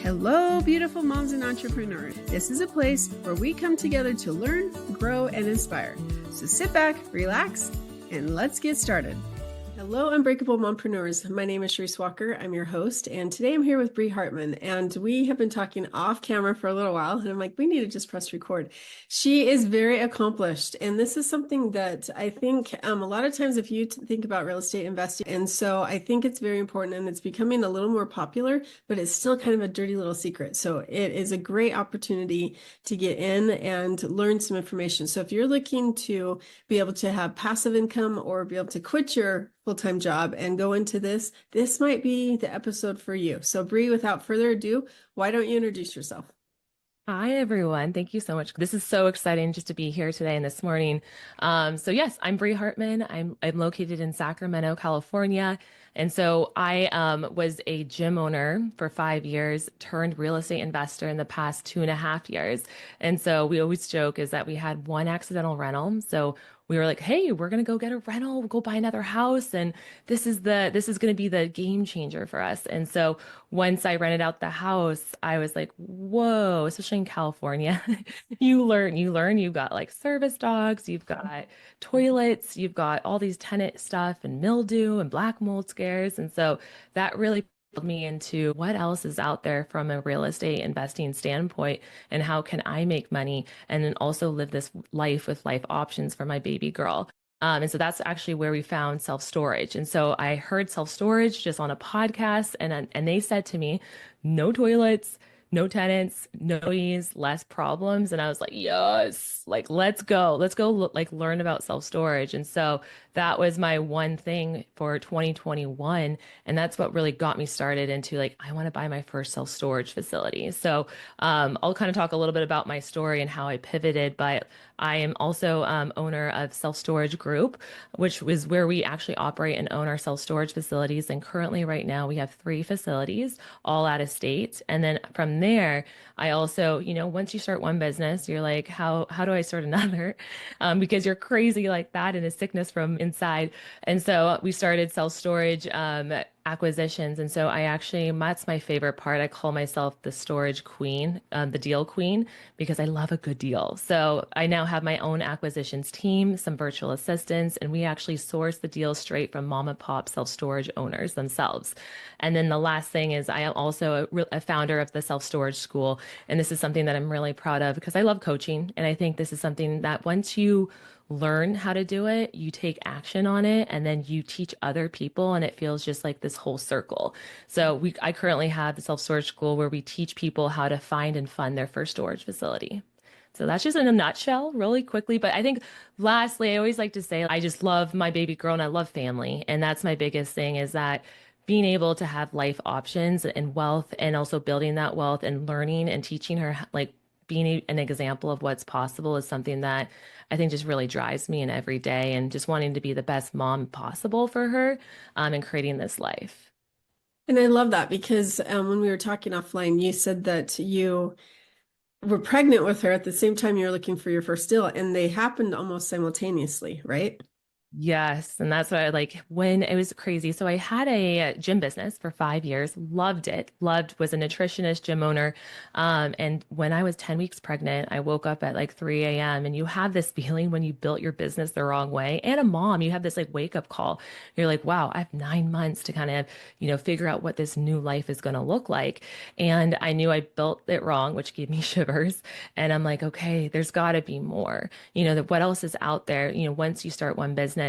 Hello, beautiful moms and entrepreneurs. This is a place where we come together to learn, grow, and inspire. So sit back, relax, and let's get started. Hello, Unbreakable Mompreneurs. My name is Charisse Walker. I'm your host, and today I'm here with Bree Hartman, and we have been talking off camera for a little while, and I'm like, we need to just press record. She is very accomplished, and this is something that I think a lot of times if you think about real estate investing, and so I think it's very important, and it's becoming a little more popular, but it's still kind of a dirty little secret. So it is a great opportunity to get in and learn some information. So if you're looking to be able to have passive income or be able to quit your full-time job and go into this might be the episode for you. So Bree, without further ado, why don't you introduce yourself? Hi, everyone. Thank you so much. This is so exciting just to be here today and this morning. So yes, I'm Bree Hartman. I'm located in Sacramento, California. And so I was a gym owner for 5 years, turned real estate investor in the past 2.5 years. And so we always joke is that we had one accidental rental. So we were like, hey, we're going to go get a rental, we'll go buy another house. And this is going to be the game changer for us. And so once I rented out the house, I was like, whoa, especially in California, you learn, you've got like service dogs, you've got toilets, you've got all these tenant stuff and mildew and black mold scares. And so that really pulled me into what else is out there from a real estate investing standpoint and how can I make money and then also live this life with life options for my baby girl. And so that's actually where we found self-storage. And so I heard self-storage just on a podcast and they said to me, no toilets, no tenants, no fees, less problems. And I was like, yes, like, let's go, like learn about self-storage. And so that was my one thing for 2021. And that's what really got me started into like, I want to buy my first self-storage facility. So I'll kind of talk a little bit about my story and how I pivoted, but I am also owner of Self Storage Group, which is where we actually operate and own our self-storage facilities. And currently right now we have 3 facilities, all out of state. And then from there, I also, once you start one business, you're like, how do I start another? Because you're crazy like that and a sickness from inside. And so we started self-storage acquisitions. And so that's my favorite part. I call myself the storage queen, the deal queen, because I love a good deal. So I now have my own acquisitions team, some virtual assistants, and we actually source the deals straight from mom and pop self-storage owners themselves. And then the last thing is I am also a founder of the self-storage school. And this is something that I'm really proud of because I love coaching. And I think this is something that once you learn how to do it, you take action on it, and then you teach other people, and it feels just like this whole circle. So I currently have the self-storage school where we teach people how to find and fund their first storage facility. So that's just in a nutshell, really quickly. But I think lastly, I always like to say, I just love my baby girl and I love family. And that's my biggest thing is that being able to have life options and wealth and also building that wealth and learning and teaching her, like being an example of what's possible is something that I think just really drives me in every day and just wanting to be the best mom possible for her and creating this life. And I love that because when we were talking offline, you said that you were pregnant with her at the same time you were looking for your first deal, and they happened almost simultaneously, right? Yes. And that's what I like when it was crazy. So I had a gym business for 5 years, loved it, was a nutritionist, gym owner. And when I was 10 weeks pregnant, I woke up at like 3 a.m. and you have this feeling when you built your business the wrong way. And a mom, you have this like wake up call. You're like, wow, I have 9 months to kind of, figure out what this new life is going to look like. And I knew I built it wrong, which gave me shivers. And I'm like, okay, there's got to be more, what else is out there? Once you start one business,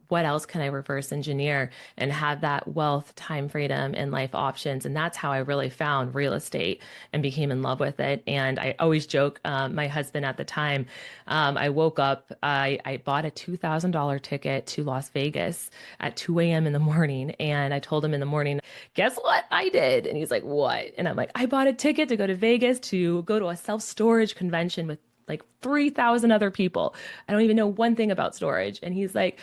what else can I reverse engineer and have that wealth, time freedom, and life options? And that's how I really found real estate and became in love with it. And I always joke, my husband at the time, I woke up, I bought a $2,000 ticket to Las Vegas at 2 a.m. in the morning. And I told him in the morning, guess what I did? And he's like, what? And I'm like, I bought a ticket to go to Vegas to go to a self-storage convention with like 3,000 other people. I don't even know one thing about storage. And he's like,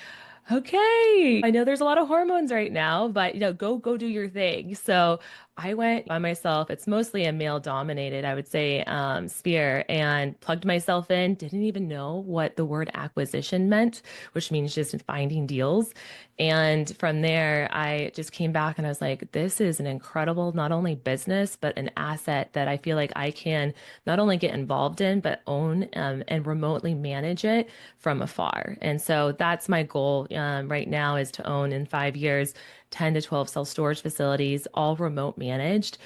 Okay. I know there's a lot of hormones right now, but go do your thing. So I went by myself. It's mostly a male dominated, I would say, sphere, and plugged myself in. Didn't even know what the word acquisition meant, which means just finding deals. And from there, I just came back and I was like, this is an incredible, not only business, but an asset that I feel like I can not only get involved in, but own and remotely manage it from afar. And so that's my goal right now is to own in 5 years 10 to 12 self-storage facilities, all remote managed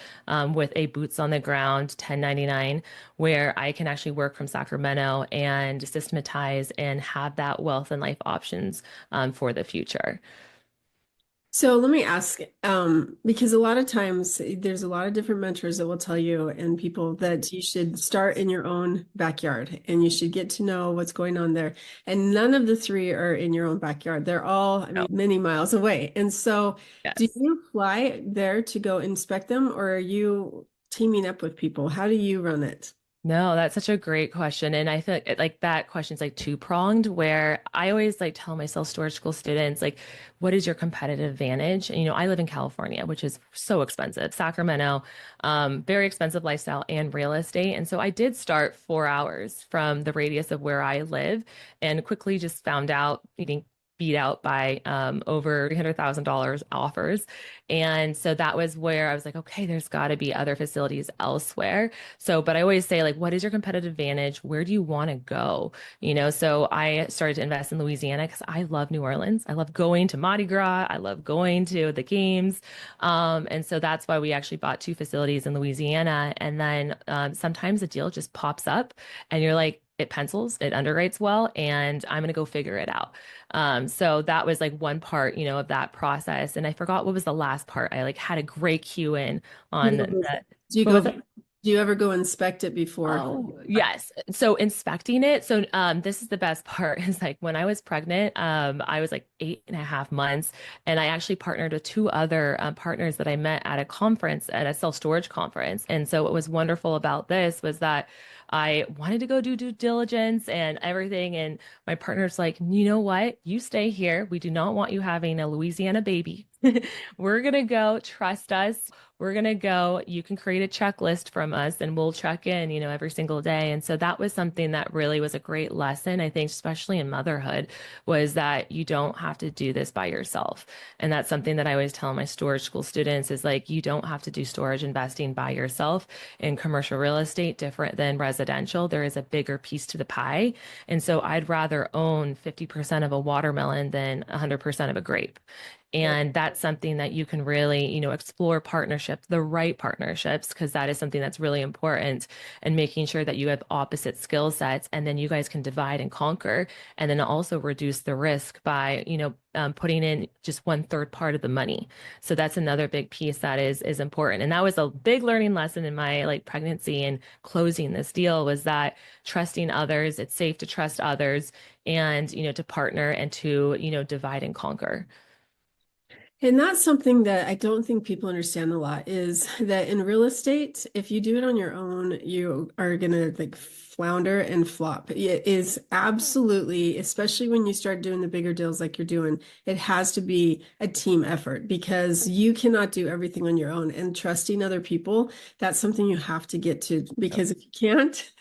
with a boots on the ground 1099, where I can actually work from Sacramento and systematize and have that wealth and life options for the future. So let me ask, because a lot of times there's a lot of different mentors that will tell you and people that you should start in your own backyard and you should get to know what's going on there. And none of the three are in your own backyard. They're all, I No. mean, many miles away. And so do Yes. you fly there to go inspect them or are you teaming up with people? How do you run it? No, that's such a great question. And I feel like that question's like two-pronged, where I always like tell my self-storage school students, like, what is your competitive advantage? And, I live in California, which is so expensive. Sacramento, very expensive lifestyle and real estate. And so I did start 4 hours from the radius of where I live and quickly just found out getting beat out by over $300,000 offers. And so that was where I was like, okay, there's got to be other facilities elsewhere. So, but I always say, like, what is your competitive advantage? Where do you want to go? So I started to invest in Louisiana because I love New Orleans. I love going to Mardi Gras. I love going to the games. And so that's why we actually bought 2 facilities in Louisiana. And then sometimes a deal just pops up and you're like, it pencils, it underwrites well, and I'm going to go figure it out. So that was like one part, of that process. And I forgot what was the last part. I like had a great cue in on Do the, you what go, was do it? you ever go inspect it before? Oh, yes. So inspecting it. So this is the best part is like when I was pregnant, I was like 8.5 months, and I actually partnered with 2 other partners that I met at a conference, at a self-storage conference. And so what was wonderful about this was that I wanted to go do due diligence and everything. And my partner's like, you know what? You stay here. We do not want you having a Louisiana baby. We're gonna go, trust us. We're gonna go. You can create a checklist from us and we'll check in, every single day. And so that was something that really was a great lesson, I think, especially in motherhood, was that you don't have to do this by yourself. And that's something that I always tell my storage school students is like, you don't have to do storage investing by yourself. In commercial real estate, different than residential, there is a bigger piece to the pie. And so I'd rather own 50% of a watermelon than 100% of a grape. And that's something that you can really, explore partnerships, the right partnerships, because that is something that's really important, and making sure that you have opposite skill sets and then you guys can divide and conquer, and then also reduce the risk by, putting in just 1/3 part of the money. So that's another big piece that is important. And that was a big learning lesson in my like pregnancy and closing this deal, was that trusting others, it's safe to trust others, and, to partner and to, divide and conquer. And that's something that I don't think people understand a lot is that in real estate, if you do it on your own, you are going to like flounder and flop. It is absolutely, especially when you start doing the bigger deals like you're doing, it has to be a team effort because you cannot do everything on your own. And trusting other people, that's something you have to get to because if you can't,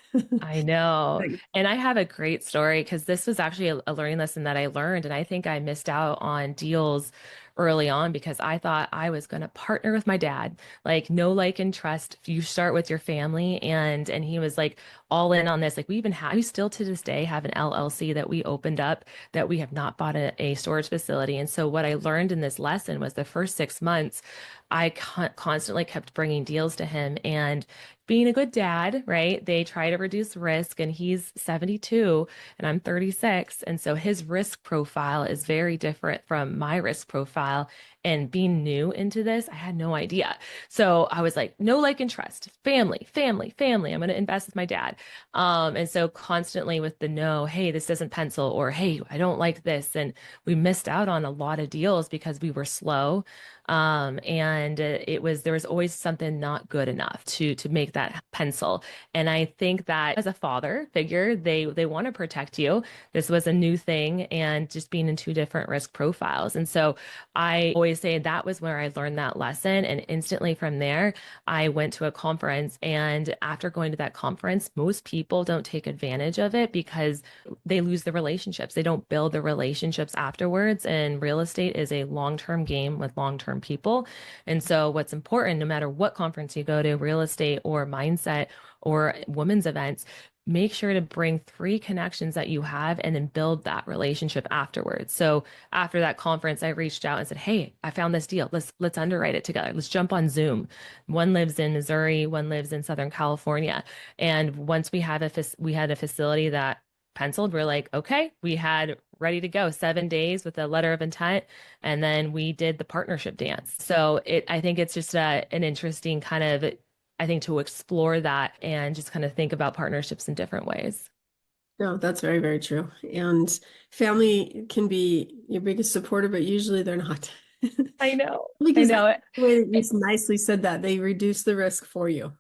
I know. And I have a great story because this was actually a learning lesson that I learned. And I think I missed out on deals early on because I thought I was going to partner with my dad. Like, no, like, and trust. You start with your family. And he was like all in on this. Like, we still to this day have an LLC that we opened up, that we have not bought a storage facility. And so what I learned in this lesson was the first 6 months, I constantly kept bringing deals to him, and being a good dad, right? They try to reduce risk, and he's 72 and I'm 36. And so his risk profile is very different from my risk profile. And being new into this, I had no idea. So I was like, no, like, and trust, family, family, family. I'm going to invest with my dad. And so constantly with the no, hey, this doesn't pencil, or hey, I don't like this. And we missed out on a lot of deals because we were slow. And there was always something not good enough to make that pencil. And I think that as a father figure, they want to protect you. This was a new thing, and just being in two different risk profiles. And so I always say that was where I learned that lesson. And instantly from there, I went to a conference. And after going to that conference, most people don't take advantage of it because they lose the relationships. They don't build the relationships afterwards. And real estate is a long-term game with long-term people. And so what's important, no matter what conference you go to, real estate or mindset or women's events, make sure to bring three connections that you have and then build that relationship afterwards. So after that conference, I reached out and said, hey, I found this deal. Let's underwrite it together. Let's jump on Zoom. One lives in Missouri, one lives in Southern California. And once we had a facility that penciled, we're like, okay, we had ready to go 7 days with a letter of intent. And then we did the partnership dance. So I think it's just an interesting kind of, I think, to explore that and just kind of think about partnerships in different ways. No, that's very, very true. And family can be your biggest supporter, but usually they're not. I know. I Because know. the way that you nicely said that, they reduce the risk for you.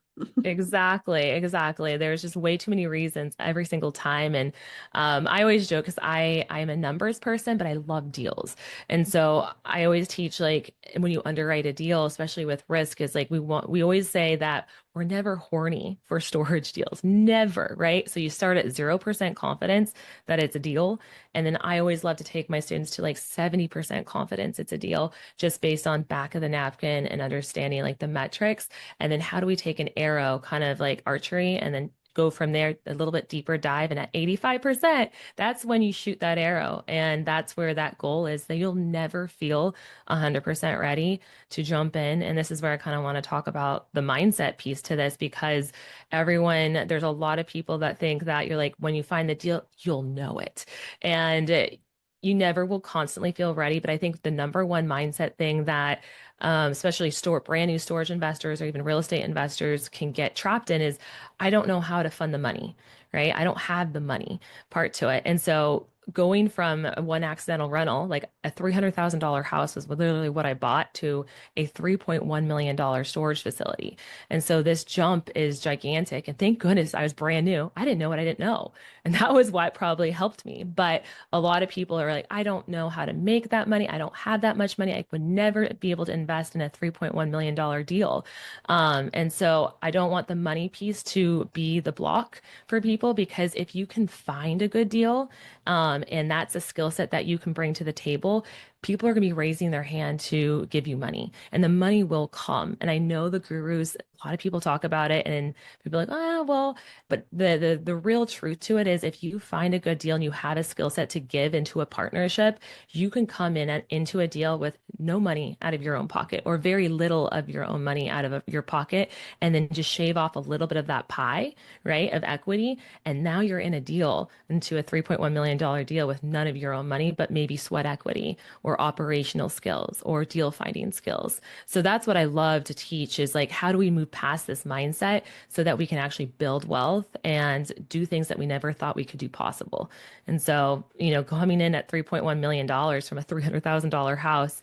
Exactly, exactly. There's just way too many reasons every single time. And I always joke because I'm a numbers person, but I love deals. And so I always teach, like, when you underwrite a deal, especially with risk, is like we always say that we're never horny for storage deals. Never, right? So you start at 0% confidence that it's a deal. And then I always love to take my students to like 70% confidence it's a deal, just based on back of the napkin and understanding like the metrics. And then how do we take an arrow, kind of like archery, and then go from there, a little bit deeper dive. And at 85%, that's when you shoot that arrow. And that's where that goal is, that you'll never feel 100% ready to jump in. And this is where I kind of want to talk about the mindset piece to this, because there's a lot of people that think that you're like, when you find the deal, you'll know it. And you never will constantly feel ready. But I think the number one mindset thing that especially brand new storage investors or even real estate investors can get trapped in is, I don't know how to fund the money, right? I don't have the money part to it. And so going from one accidental rental, like a $300,000 house was literally what I bought, to a $3.1 million storage facility. And so this jump is gigantic. And thank goodness I was brand new. I didn't know what I didn't know. And that was what probably helped me. But a lot of people are like, I don't know how to make that money. I don't have that much money. I would never be able to invest in a $3.1 million deal. And so I don't want the money piece to be the block for people, because if you can find a good deal, and that's a skill set that you can bring to the table, people are going to be raising their hand to give you money, and the money will come. And I know the gurus, a lot of people talk about it, and people are like, oh, well, but the real truth to it is, if you find a good deal and you have a skill set to give into a partnership, you can come into a deal with no money out of your own pocket, or very little of your own money out of your pocket, and then just shave off a little bit of that pie, right, of equity. And now you're in a deal, into a $3.1 million deal, with none of your own money, but maybe sweat equity or operational skills or deal finding skills. So that's what I love to teach, is like, how do we move past this mindset so that we can actually build wealth and do things that we never thought we could do possible. And so, coming in at $3.1 million from a $300,000 house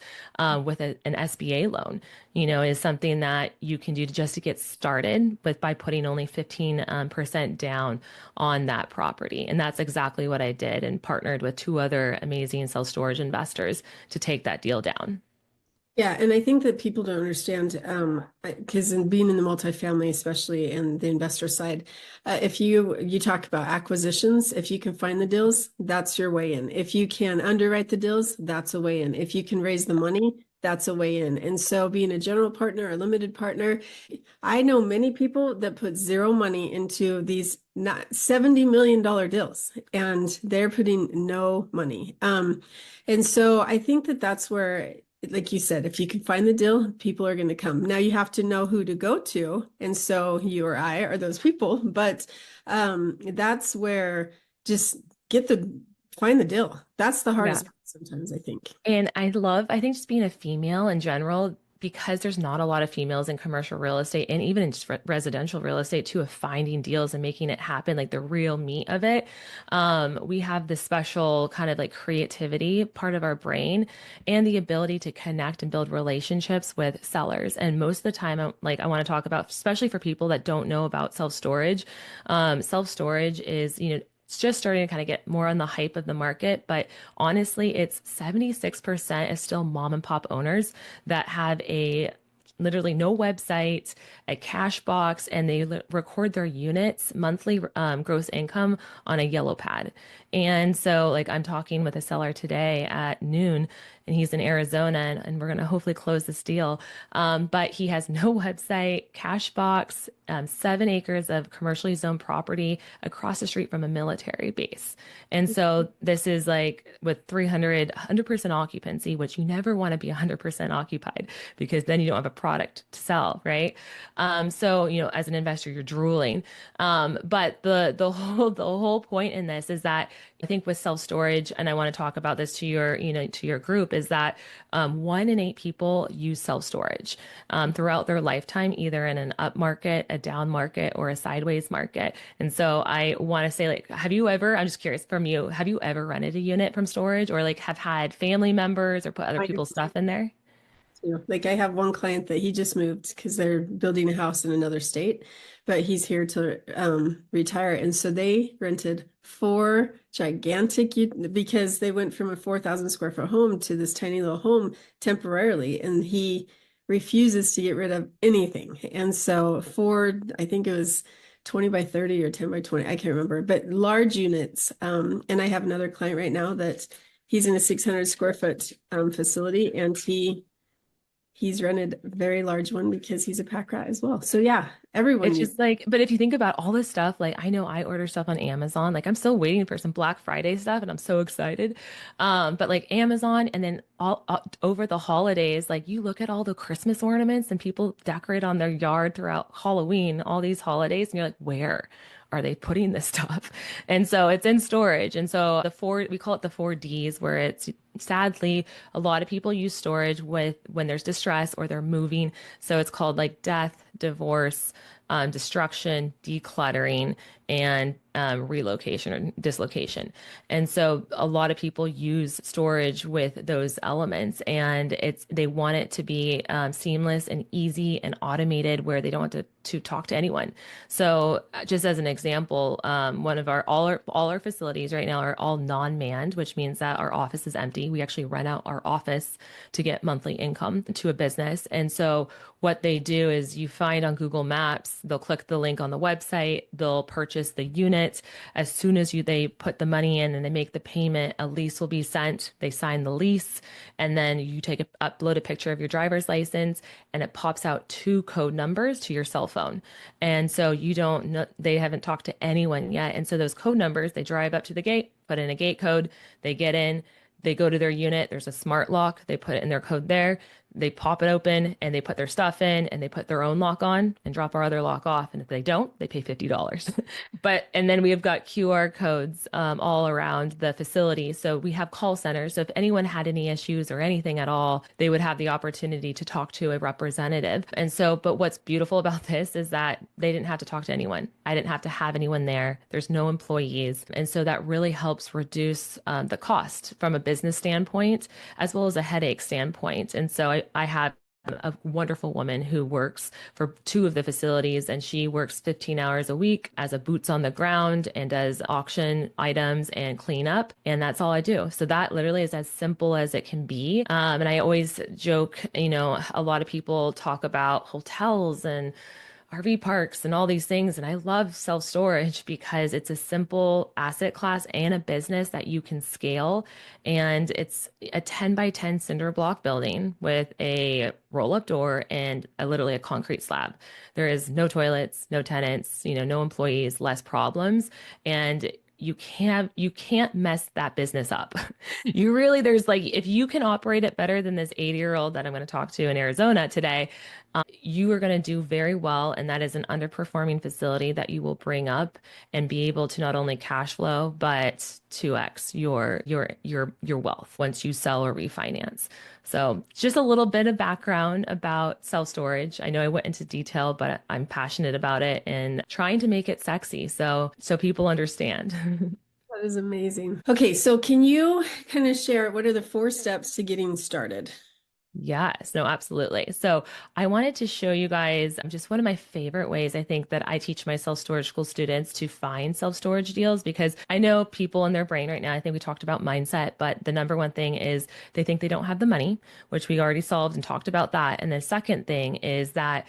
with an SBA loan, is something that you can do just to get started with, by putting only 15% down on that property. And that's exactly what I did, and partnered with two other amazing self-storage investors to take that deal down. Yeah, and I think that people don't understand, because in being in the multifamily, especially in the investor side, if you talk about acquisitions, if you can find the deals, that's your way in. If you can underwrite the deals, that's a way in. If you can raise the money, that's a way in. And so being a general partner or limited partner, I know many people that put zero money into these not $70 million deals, and they're putting no money. And so I think that that's where, like you said, if you can find the deal, people are going to come. Now you have to know who to go to. And so you or I are those people, but that's where, just find the deal. That's the Yeah. hardest part. sometimes, I think. And I think just being a female in general, because there's not a lot of females in commercial real estate and even in just residential real estate too, of finding deals and making it happen, like the real meat of it. We have this special kind of like creativity part of our brain and the ability to connect and build relationships with sellers. And most of the time, I want to talk about, especially for people that don't know about self-storage. Self-storage is, it's just starting to kind of get more on the hype of the market, but honestly, it's 76% is still mom and pop owners that have a literally no website, a cash box, and they record their units monthly gross income on a yellow pad. And so, like, I'm talking with a seller today at noon, and he's in Arizona, and we're going to hopefully close this deal. But he has no website, cash box, 7 acres of commercially zoned property across the street from a military base. And so this is like with 100% occupancy, which you never want to be 100% occupied because then you don't have a product to sell, right? So, as an investor, you're drooling. But the whole point in this is that I think with self-storage, and I want to talk about this to your group, is that 1 in 8 people use self-storage throughout their lifetime, either in an up market, a down market, or a sideways market. And so I want to say, like, I'm just curious from you, have you ever rented a unit from storage or like have had family members or put other people's stuff in there? Like I have one client that he just moved because they're building a house in another state, but he's here to retire. And so they rented 4 gigantic because they went from a 4,000 square foot home to this tiny little home temporarily. And he refuses to get rid of anything. And so I think it was 20 by 30 or 10 by 20, I can't remember, but large units. And I have another client right now that he's in a 600 square foot facility, and he's rented a very large one because he's a pack rat as well. So yeah, everyone. It's just like, but if you think about all this stuff, like I know I order stuff on Amazon, like I'm still waiting for some Black Friday stuff and I'm so excited. But like Amazon and then all over the holidays, like you look at all the Christmas ornaments and people decorate on their yard throughout Halloween, all these holidays, and you're like, where are they putting this stuff? And so it's in storage. And so we call it the 4Ds, where it's sadly a lot of people use storage when there's distress or they're moving. So it's called like death, divorce, destruction, decluttering, and relocation or dislocation. And so a lot of people use storage with those elements, and they want it to be seamless and easy and automated where they don't want to talk to anyone. So just as an example, one of all our facilities right now are all non-manned, which means that our office is empty. We actually rent out our office to get monthly income to a business. And so what they do is you find on Google Maps, they'll click the link on the website, they'll purchase the unit. As soon as they put the money in and they make the payment, a lease will be sent. They sign the lease, and then you upload a picture of your driver's license, and it pops out 2 code numbers to your cell phone. And so you don't know, they haven't talked to anyone yet. And so those code numbers, they drive up to the gate, put in a gate code, they get in, they go to their unit, there's a smart lock, they put in their code there, they pop it open and they put their stuff in and they put their own lock on and drop our other lock off. And if they don't, they pay $50. And then we have got QR codes all around the facility. So we have call centers. So if anyone had any issues or anything at all, they would have the opportunity to talk to a representative. And so, but what's beautiful about this is that they didn't have to talk to anyone. I didn't have to have anyone there. There's no employees. And so that really helps reduce the cost from a business standpoint, as well as a headache standpoint. And so I have a wonderful woman who works for 2 of the facilities, and she works 15 hours a week as a boots on the ground and does auction items and cleanup. And that's all I do. So that literally is as simple as it can be. And I always joke, a lot of people talk about hotels and RV parks and all these things. And I love self-storage because it's a simple asset class and a business that you can scale. And it's a 10 by 10 cinder block building with a roll-up door and literally a concrete slab. There is no toilets, no tenants, no employees, less problems. And you can't mess that business up. There's like, if you can operate it better than this 80-year-old that I'm going to talk to in Arizona today, you are going to do very well, and that is an underperforming facility that you will bring up and be able to not only cash flow but 2x your wealth once you sell or refinance. So just a little bit of background about self-storage. I know I went into detail, but I'm passionate about it and trying to make it sexy so people understand. That is amazing. Okay, so can you kind of share what are the 4 steps to getting started? Yes, no, absolutely. So I wanted to show you guys just one of my favorite ways I think that I teach my self-storage school students to find self-storage deals, because I know people in their brain right now, I think we talked about mindset, but the number one thing is they think they don't have the money, which we already solved and talked about that. And the second thing is that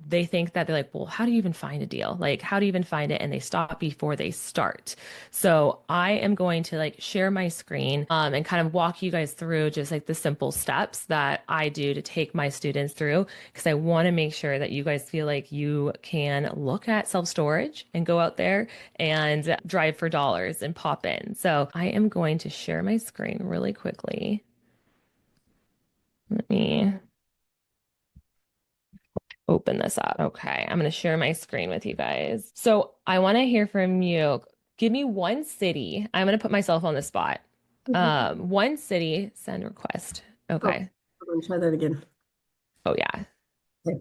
they think that they're like, well, how do you even find a deal? Like, how do you even find it? And they stop before they start. So I am going to like share my screen and kind of walk you guys through just like the simple steps that I do to take my students through, because I want to make sure that you guys feel like you can look at self-storage and go out there and drive for dollars and pop in. So I am going to share my screen really quickly. Let me open this up. Okay, I'm going to share my screen with you guys. So I want to hear from you. Give me one city. I'm going to put myself on the spot. One city, send request. Oh, Okay. I'm gonna try that again. Oh, yeah. Okay.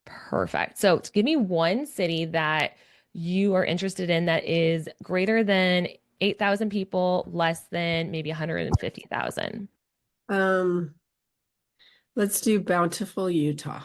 Perfect. So give me one city that you are interested in that is greater than 8,000 people, less than maybe 150,000. Um, let's do Bountiful, Utah.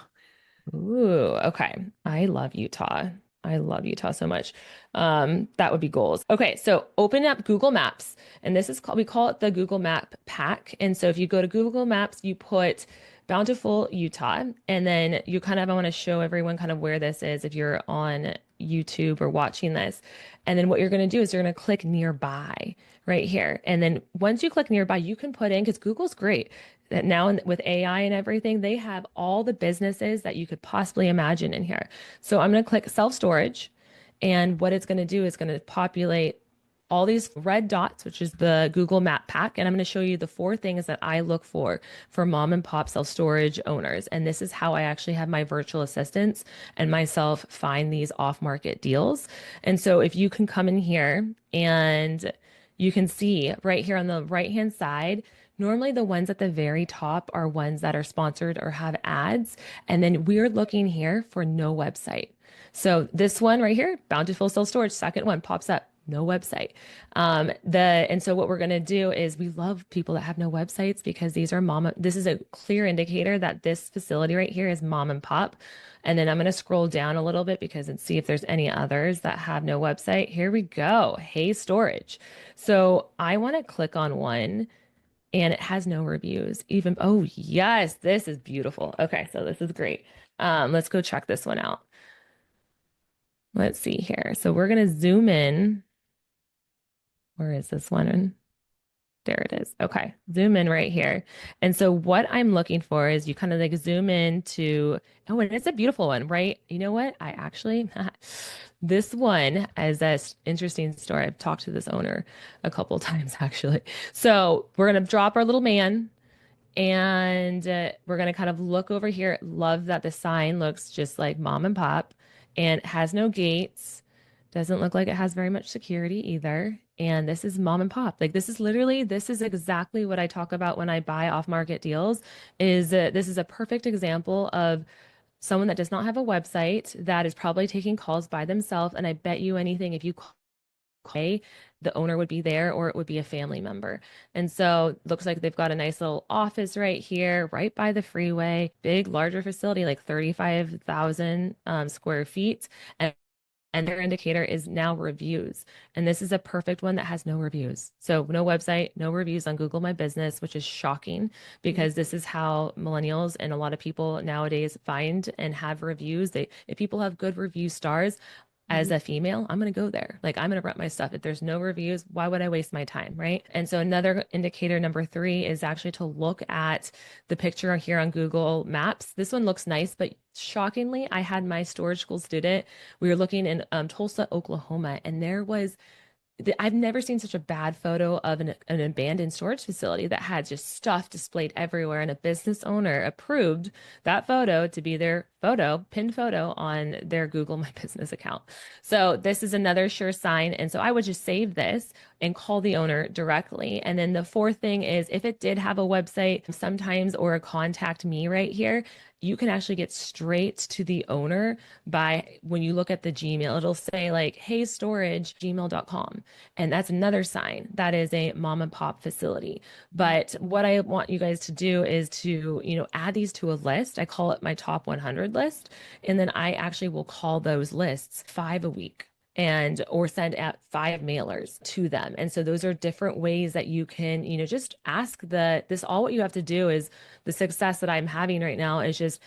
Ooh, okay. I love Utah. I love Utah so much. That would be goals. Okay, so open up Google Maps, and this is called, we call it the Google Map pack. And so if you go to Google Maps, you put Bountiful, Utah, and then you kind of, I want to show everyone kind of where this is if you're on YouTube or watching this. And then what you're going to do is you're going to click nearby right here. And then once you click nearby, you can put in, because Google's great that now with AI and everything, they have all the businesses that you could possibly imagine in here. So I'm going to click self-storage, and what it's going to do is going to populate all these red dots, which is the Google Map pack. And I'm going to show you the 4 things that I look for mom and pop self-storage owners. And this is how I actually have my virtual assistants and myself find these off-market deals. And so if you can come in here and you can see right here on the right-hand side, normally the ones at the very top are ones that are sponsored or have ads. And then we're looking here for no website. So this one right here, Bountiful Self Storage, second one pops up, no website. And so what we're going to do is we love people that have no websites, because this is a clear indicator that this facility right here is mom and pop. And then I'm going to scroll down a little bit and see if there's any others that have no website. Here we go. Hey, storage. So I want to click on one, and it has no reviews. Even, oh yes, this is beautiful. Okay, so this is great. Let's go check this one out. Let's see here. So we're gonna zoom in. Where is this one? There it is. Okay, zoom in right here. And so what I'm looking for is you kind of like zoom in to, oh, and it's a beautiful one, right? You know what? I actually, this one is an interesting story. I've talked to this owner a couple times actually. So we're going to drop our little man, and we're going to kind of look over here. Love that the sign looks just like mom and pop and has no gates. Doesn't look like it has very much security either. And this is mom and pop. Like this is exactly what I talk about when I buy off market deals, is this is a perfect example of someone that does not have a website, that is probably taking calls by themselves. And I bet you anything, if you call, the owner would be there, or it would be a family member. And so looks like they've got a nice little office right here, right by the freeway, big, larger facility, like 35,000 square feet. And their indicator is now reviews. And this is a perfect one that has no reviews. So no website, no reviews on Google My Business, which is shocking, because this is how millennials and a lot of people nowadays find and have reviews. If people have good review stars, as a female, I'm going to go there. Like I'm going to rent my stuff. If there's no reviews, why would I waste my time? Right. And so another indicator, number 3, is actually to look at the picture here on Google Maps. This one looks nice, but shockingly, I had my storage school student. We were looking in Tulsa, Oklahoma, and there was I've never seen such a bad photo of an abandoned storage facility that had just stuff displayed everywhere, and a business owner approved that photo to be their photo, pinned photo on their Google My Business account. So this is another sure sign. And so I would just save this and call the owner directly. And then the fourth thing is if it did have a website sometimes or a contact me right here, you can actually get straight to the owner by when you look at the Gmail, it'll say like, hey, storage, gmail.com. And that's another sign that is a mom and pop facility. But what I want you guys to do is to, add these to a list. I call it my top 100 list. And then I actually will call those lists 5 a week and or send out 5 mailers to them. And so those are different ways that you can, just ask this. All what you have to do is the success that I'm having right now is just,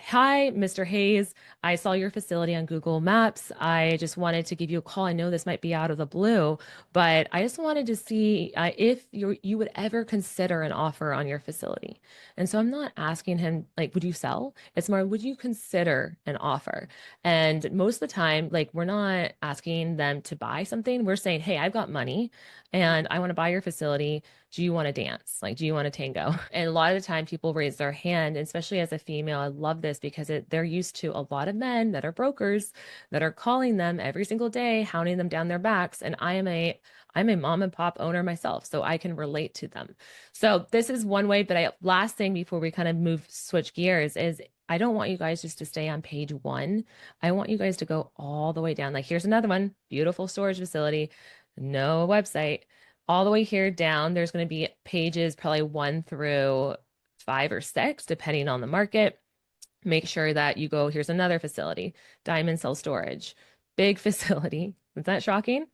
hi, Mr. Hayes. I saw your facility on Google Maps. I just wanted to give you a call. I know this might be out of the blue, but I just wanted to see if you would ever consider an offer on your facility. And so I'm not asking him, like, would you sell? It's more, would you consider an offer? And most of the time, like, we're not asking them to buy something. We're saying, hey, I've got money and I want to buy your facility. Do you want to dance? Like, do you want to tango? And a lot of the time people raise their hand, and especially as a female, I love this because they're used to a lot of men that are brokers that are calling them every single day, hounding them down their backs. And I'm a mom and pop owner myself, so I can relate to them. So this is one way, but last thing before we kind of switch gears is I don't want you guys just to stay on page 1. I want you guys to go all the way down. Like, here's another one, beautiful storage facility, no website. All the way here down, there's going to be pages probably 1 through 5 or 6, depending on the market. Make sure that you go, here's another facility, Diamond Cell Storage, big facility. Is that shocking?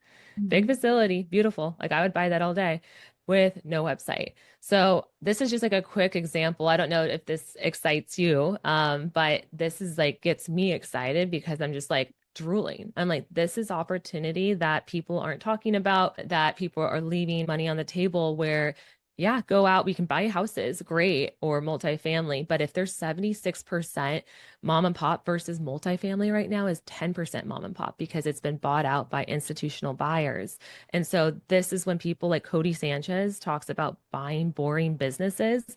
Big facility, beautiful. Like, I would buy that all day with no website. So this is just like a quick example. I don't know if this excites you, but this is like gets me excited because I'm just like drooling. I'm like, this is opportunity that people aren't talking about, that people are leaving money on the table where yeah, go out. We can buy houses, great, or multifamily. But if there's 76% mom and pop versus multifamily right now is 10% mom and pop because it's been bought out by institutional buyers. And so this is when people like Cody Sanchez talks about buying boring businesses.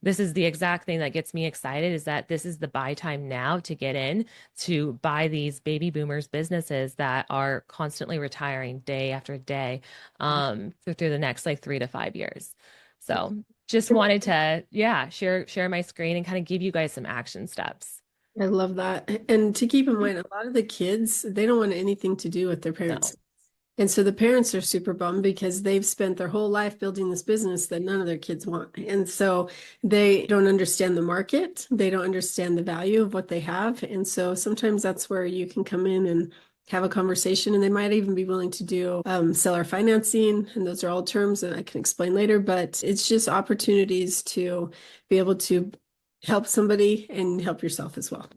This is the exact thing that gets me excited is that this is the buy time now to get in to buy these baby boomers businesses that are constantly retiring day after day through the next like 3 to 5 years. So just wanted to, yeah, share my screen and kind of give you guys some action steps. I love that. And to keep in mind, a lot of the kids, they don't want anything to do with their parents. No. And so the parents are super bummed because they've spent their whole life building this business that none of their kids want. And so they don't understand the market. They don't understand the value of what they have. And so sometimes that's where you can come in and have a conversation, and they might even be willing to do seller financing. And those are all terms that I can explain later, but it's just opportunities to be able to help somebody and help yourself as well.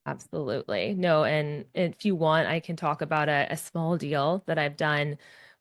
Absolutely. No, and if you want, I can talk about a small deal that I've done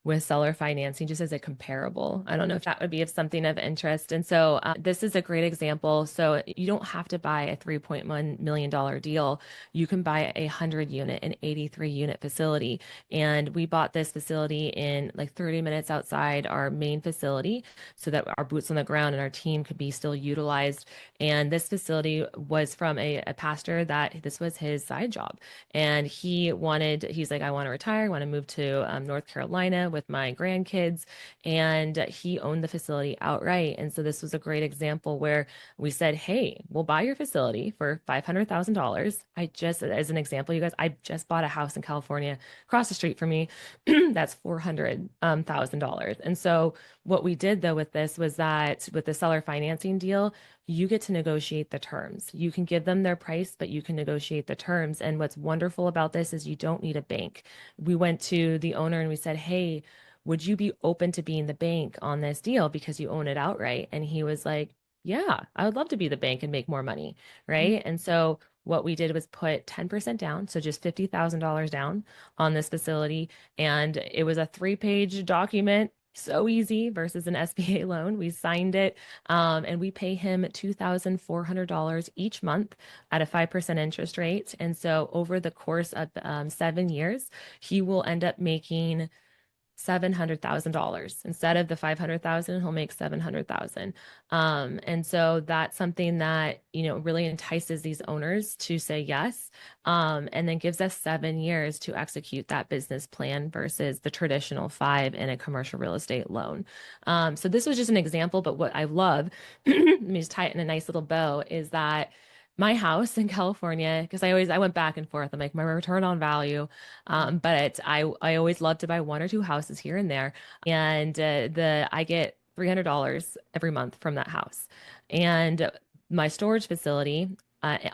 with seller financing just as a comparable. I don't know if that would be of something of interest. And so this is a great example. So you don't have to buy a $3.1 million deal. You can buy a 100 unit, an 83 unit facility. And we bought this facility in like 30 minutes outside our main facility so that our boots on the ground and our team could be still utilized. And this facility was from a pastor that this was his side job. And he's like, I want to retire, I want to move to North Carolina with my grandkids. And he owned the facility outright. And so this was a great example where we said, hey, we'll buy your facility for $500,000. As an example, you guys, I just bought a house in California across the street from me. That's $400,000. And so what we did though with this was that with the seller financing deal, you get to negotiate the terms. You can give them their price, but you can negotiate the terms. And what's wonderful about this is you don't need a bank. We went to the owner and we said, hey, would you be open to being the bank on this deal because you own it outright? And he was like, yeah, I would love to be the bank and make more money. Right. And so what we did was put 10% down. So just $50,000 down on this facility. And it was a 3-page document. So easy versus an SBA loan. We signed it and we pay him $2,400 each month at a 5% interest rate. And so over the course of 7 years, he will end up making $700,000 instead of the 500,000. He'll make 700,000. And so that's something that, really entices these owners to say yes. And then gives us 7 years to execute that business plan versus the traditional 5 in a commercial real estate loan. So this was just an example, but what I love, let me just tie it in a nice little bow, is that my house in California, because I went back and forth. I'm like, my return on value. But I always love to buy 1 or 2 houses here and there. And I get $300 every month from that house. And my storage facility,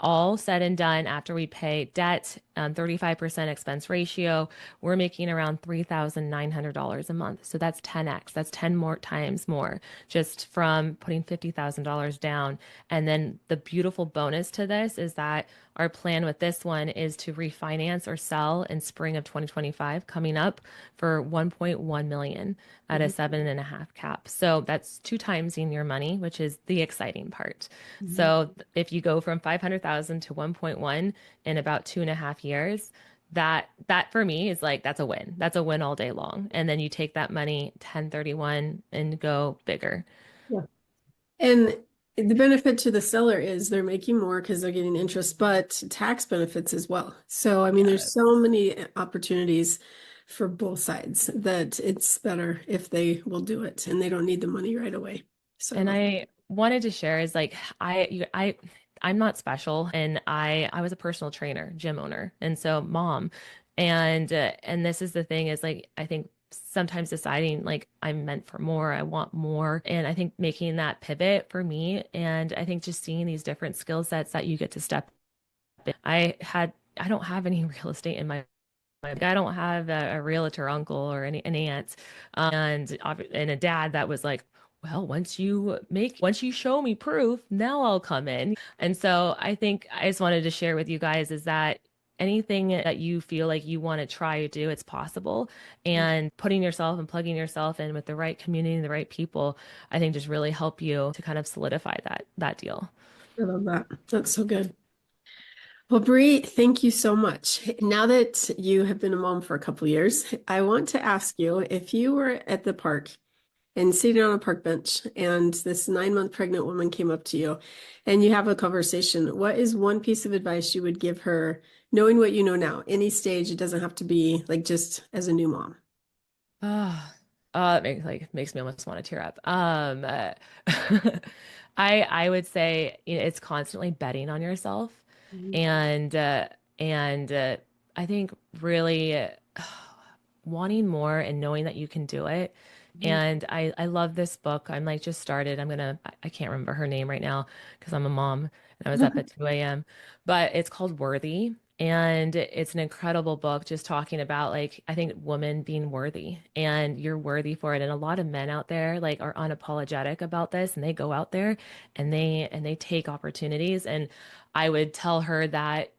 all said and done, after we pay debt, 35% expense ratio, we're making around $3,900 a month. So that's 10x. That's 10 more times more just from putting $50,000 down. And then the beautiful bonus to this is that our plan with this one is to refinance or sell in spring of 2025 coming up for 1.1 million at a 7.5 cap. So that's 2 times in your money, which is the exciting part. So if you go from 500,000 to 1.1 in about 2.5 years, that for me is like, that's a win. That's a win all day long. And then you take that money 1031 and go bigger. Yeah. And the benefit to the seller is they're making more because they're getting interest, but tax benefits as well. So, I mean, there's so many opportunities for both sides that it's better if they will do it and they don't need the money right away. So, And I wanted to share is like, I'm not special, and I was a personal trainer, gym owner, and so mom, and this is the thing is like, I think sometimes deciding like I'm meant for more, I want more, and I think making that pivot for me, and I think just seeing these different skill sets that you get to step in. I don't have any real estate in my like, I don't have a realtor uncle or an aunt, and a dad that was like, well, once you show me proof, now I'll come in. And so I think I just wanted to share with you guys is that anything that you feel like you want to try to do, it's possible. And putting yourself and plugging yourself in with the right community and the right people, I think just really help you to kind of solidify that deal. I love that. That's so good. Well, Bree, thank you so much. Now that you have been a mom for a couple of years, I want to ask you if you were at the park and sitting on a park bench and this 9-month pregnant woman came up to you and you have a conversation, what is one piece of advice you would give her, knowing what you know now, any stage? It doesn't have to be like just as a new mom. Oh, it makes me almost want to tear up. I would say, it's constantly betting on yourself, Mhm. and I think really wanting more and knowing that you can do it. And I love this book. I'm like just started. I can't remember her name right now because I'm a mom and I was up at 2 a.m. But it's called Worthy. And it's an incredible book just talking about like, I think women being worthy and you're worthy for it. And a lot of men out there like are unapologetic about this and they go out there and they take opportunities. And I would tell her that,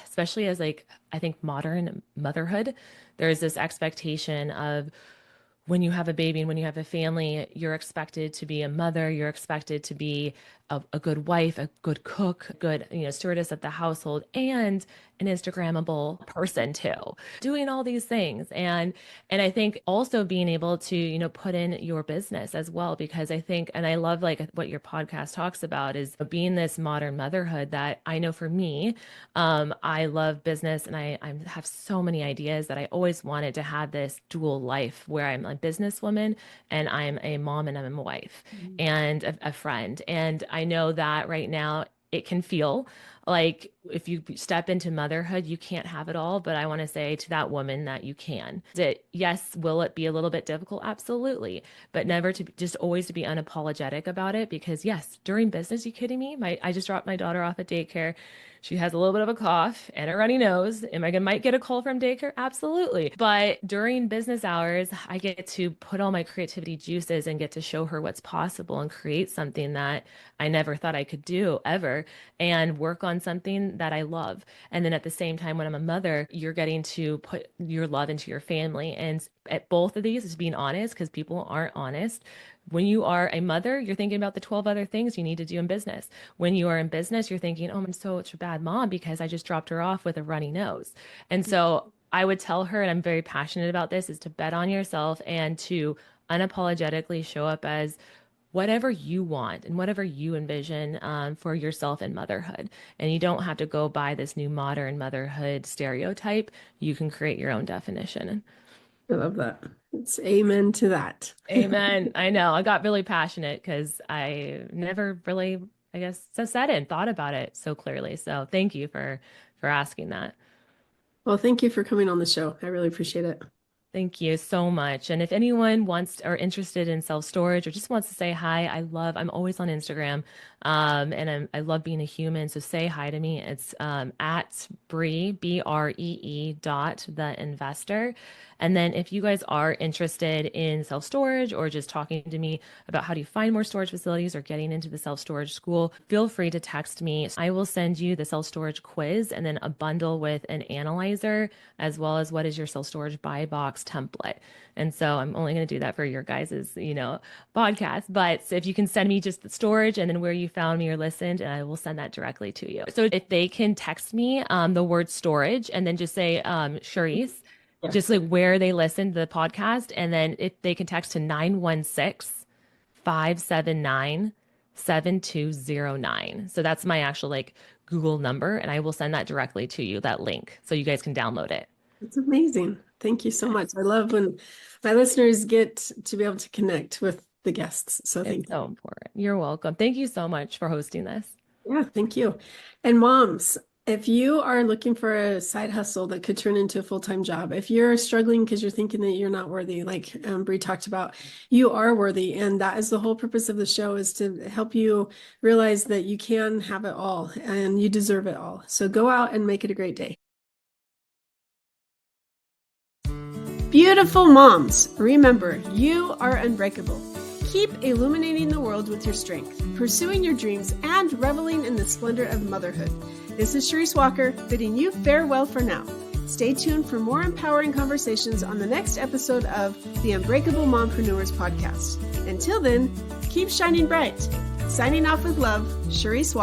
especially as like, I think modern motherhood, there's this expectation of when you have a baby and when you have a family, you're expected to be a mother, you're expected to be a good wife, a good cook, a good, stewardess of the household, and an Instagrammable person too, doing all these things. And I think also being able to, put in your business as well, because I think, and I love like what your podcast talks about is being this modern motherhood that I know for me, I love business and I have so many ideas that I always wanted to have this dual life where I'm a businesswoman and I'm a mom and I'm a wife and a friend. And I know that right now it can feel like if you step into motherhood, you can't have it all. But I want to say to that woman that you can. That yes, will it be a little bit difficult? Absolutely. But never to just always to be unapologetic about it. Because yes, during business, you kidding me? I just dropped my daughter off at daycare. She has a little bit of a cough and a runny nose. Might get a call from daycare? Absolutely. But during business hours, I get to put all my creativity juices and get to show her what's possible and create something that I never thought I could do ever and work on something that I love. And then at the same time, when I'm a mother, you're getting to put your love into your family. And at both of these is being honest because people aren't honest. When you are a mother, you're thinking about the 12 other things you need to do in business. When you are in business, you're thinking, oh, I'm such a bad mom because I just dropped her off with a runny nose. And so I would tell her, and I'm very passionate about this, is to bet on yourself and to unapologetically show up as whatever you want and whatever you envision for yourself in motherhood. And you don't have to go by this new modern motherhood stereotype. You can create your own definition. I love that. It's amen to that. Amen. I know. I got really passionate because I never really, I guess, said it and thought about it so clearly. So thank you for asking that. Well, thank you for coming on the show. I really appreciate it. Thank you so much. And if anyone wants or interested in self-storage or just wants to say hi, I'm always on Instagram. I love being a human. So say hi to me. It's at Bree, Bree the investor. And then if you guys are interested in self-storage or just talking to me about how do you find more storage facilities or getting into the self-storage school, feel free to text me. I will send you the self-storage quiz and then a bundle with an analyzer, as well as what is your self-storage buy box template. And so I'm only going to do that for your guys's, podcast. But if you can send me just the storage and then where you found me or listened, and I will send that directly to you. So if they can text me the word storage and then just say, Charisse, just like where they listened to the podcast. And then if they can text to 916-579-7209. So that's my actual Google number. And I will send that directly to you, that link, so you guys can download it. It's amazing. Thank you so much. I love when my listeners get to be able to connect with the guests. So thank you. It's so important. You're welcome. Thank you so much for hosting this. Yeah, thank you. And moms, if you are looking for a side hustle that could turn into a full-time job, if you're struggling because you're thinking that you're not worthy, like Bree talked about, you are worthy. And that is the whole purpose of the show, is to help you realize that you can have it all and you deserve it all. So go out and make it a great day. Beautiful moms, remember, you are unbreakable. Keep illuminating the world with your strength, pursuing your dreams, and reveling in the splendor of motherhood. This is Charisse Walker, bidding you farewell for now. Stay tuned for more empowering conversations on the next episode of the Unbreakable Mompreneurs podcast. Until then, keep shining bright. Signing off with love, Charisse Walker.